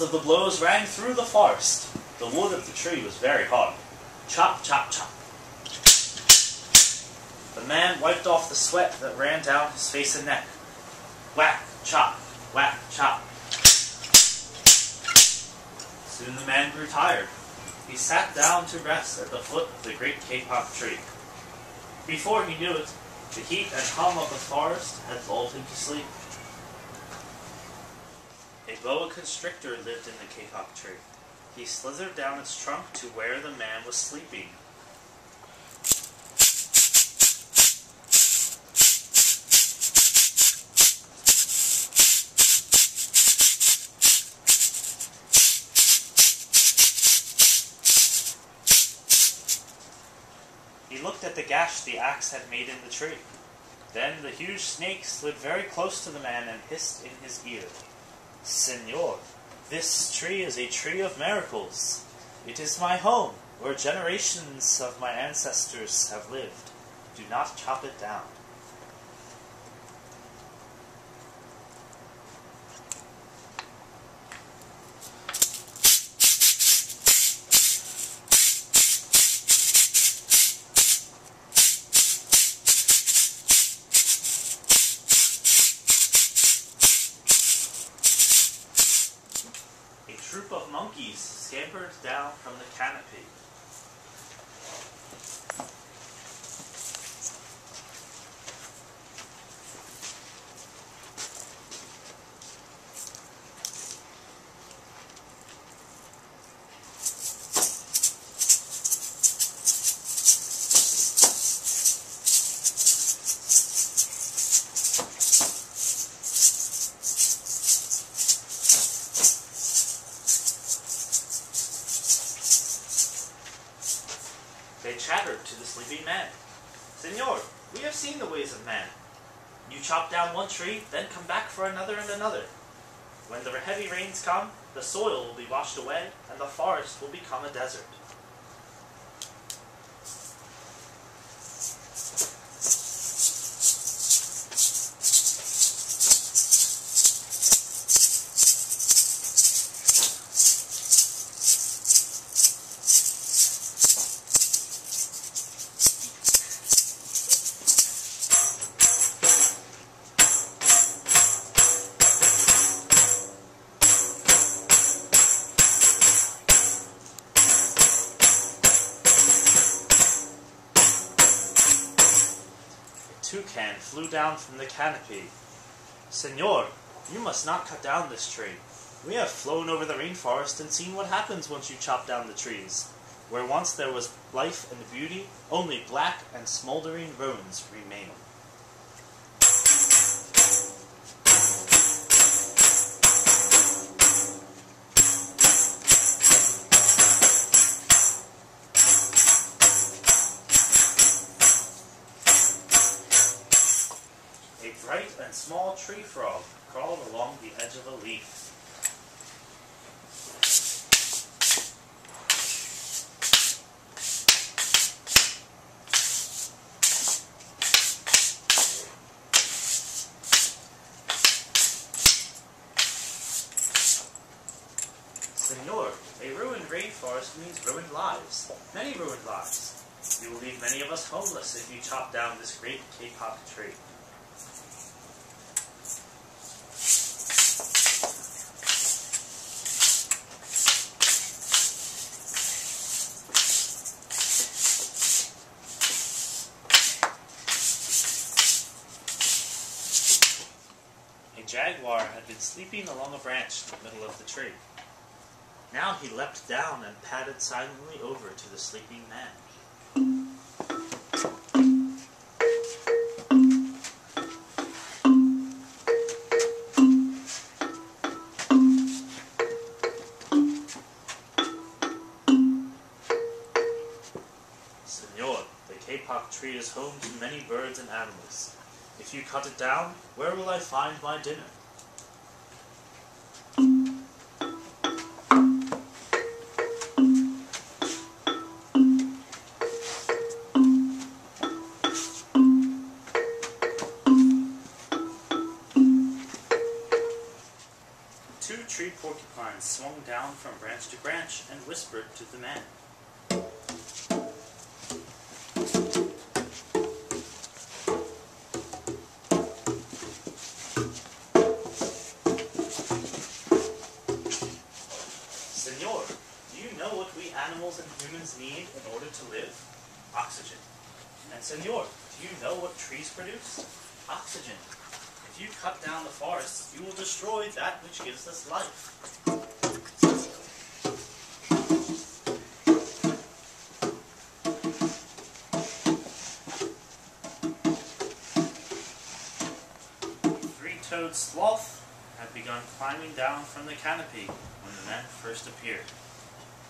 of the blows rang through the forest. The wood of the tree was very hard. Chop, chop, chop. The man wiped off the sweat that ran down his face and neck. Whack, chop, whack, chop. Soon the man grew tired. He sat down to rest at the foot of the Great Kapok Tree. Before he knew it, the heat and hum of the forest had lulled him to sleep. A boa constrictor lived in the kapok tree. He slithered down its trunk to where the man was sleeping. He looked at the gash the axe had made in the tree. Then the huge snake slid very close to the man and hissed in his ear. "Senor, this tree is a tree of miracles. It is my home, where generations of my ancestors have lived. Do not chop it down." A troop of monkeys scampered down from the canopy. They chattered to the sleeping man. "Senor, we have seen the ways of man. You chop down one tree, then come back for another and another. When the heavy rains come, the soil will be washed away, and the forest will become a desert." Toucan flew down from the canopy. "Senor, you must not cut down this tree. We have flown over the rainforest and seen what happens once you chop down the trees. Where once there was life and beauty, only black and smoldering ruins remain." A bright and small tree frog crawled along the edge of a leaf. "Senor, a ruined rainforest means ruined lives. Many ruined lives. You will leave many of us homeless if you chop down this great kapok tree." A jaguar had been sleeping along a branch in the middle of the tree. Now he leapt down and padded silently over to the sleeping man. "Senor, the kapok tree is home to many birds and animals. If you cut it down, where will I find my dinner?" Two tree porcupine swung down from branch to branch and whispered to the man. Senor, do you know what we animals and humans need in order to live? Oxygen. And senor, do you know what trees produce? Oxygen. If you cut down the forests, you will destroy that which gives us life. 3-toed sloth had begun climbing down from the canopy when the men first appeared.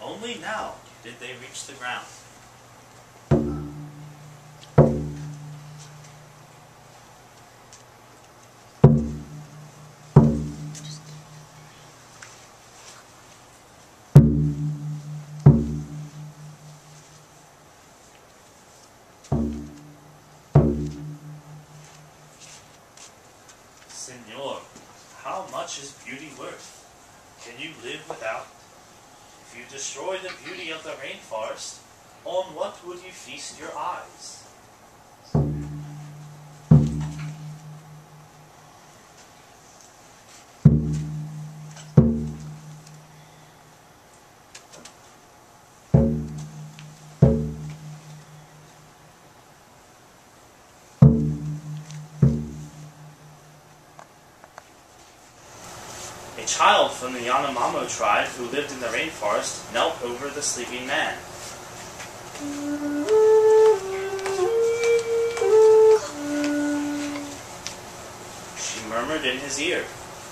Only now did they reach the ground. Senor, how much is beauty worth? Can you live without? If you destroy the beauty of the rainforest, on what would you feast your eyes? A child from the Yanomamo tribe who lived in the rainforest knelt over the sleeping man. She murmured in his ear,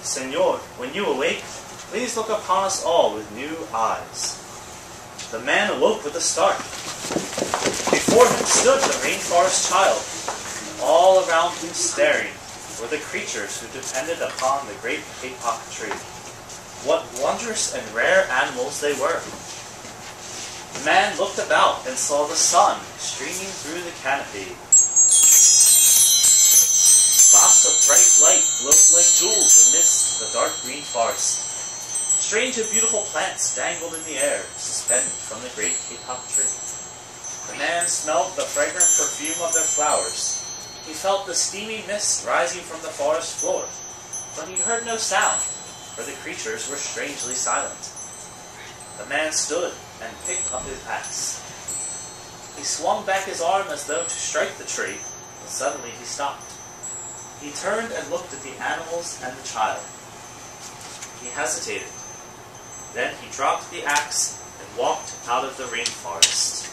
"Senor, when you awake, please look upon us all with new eyes." The man awoke with a start. Before him stood the rainforest child, and all around him staring were the creatures who depended upon the Great Kapok Tree. What wondrous and rare animals they were! The man looked about and saw the sun streaming through the canopy. Spots of bright light glowed like jewels amidst the dark green forest. Strange and beautiful plants dangled in the air, suspended from the Great Kapok Tree. The man smelled the fragrant perfume of their flowers. He felt the steamy mist rising from the forest floor, but he heard no sound, for the creatures were strangely silent. The man stood and picked up his axe. He swung back his arm as though to strike the tree, but suddenly he stopped. He turned and looked at the animals and the child. He hesitated. Then he dropped the axe and walked out of the rainforest.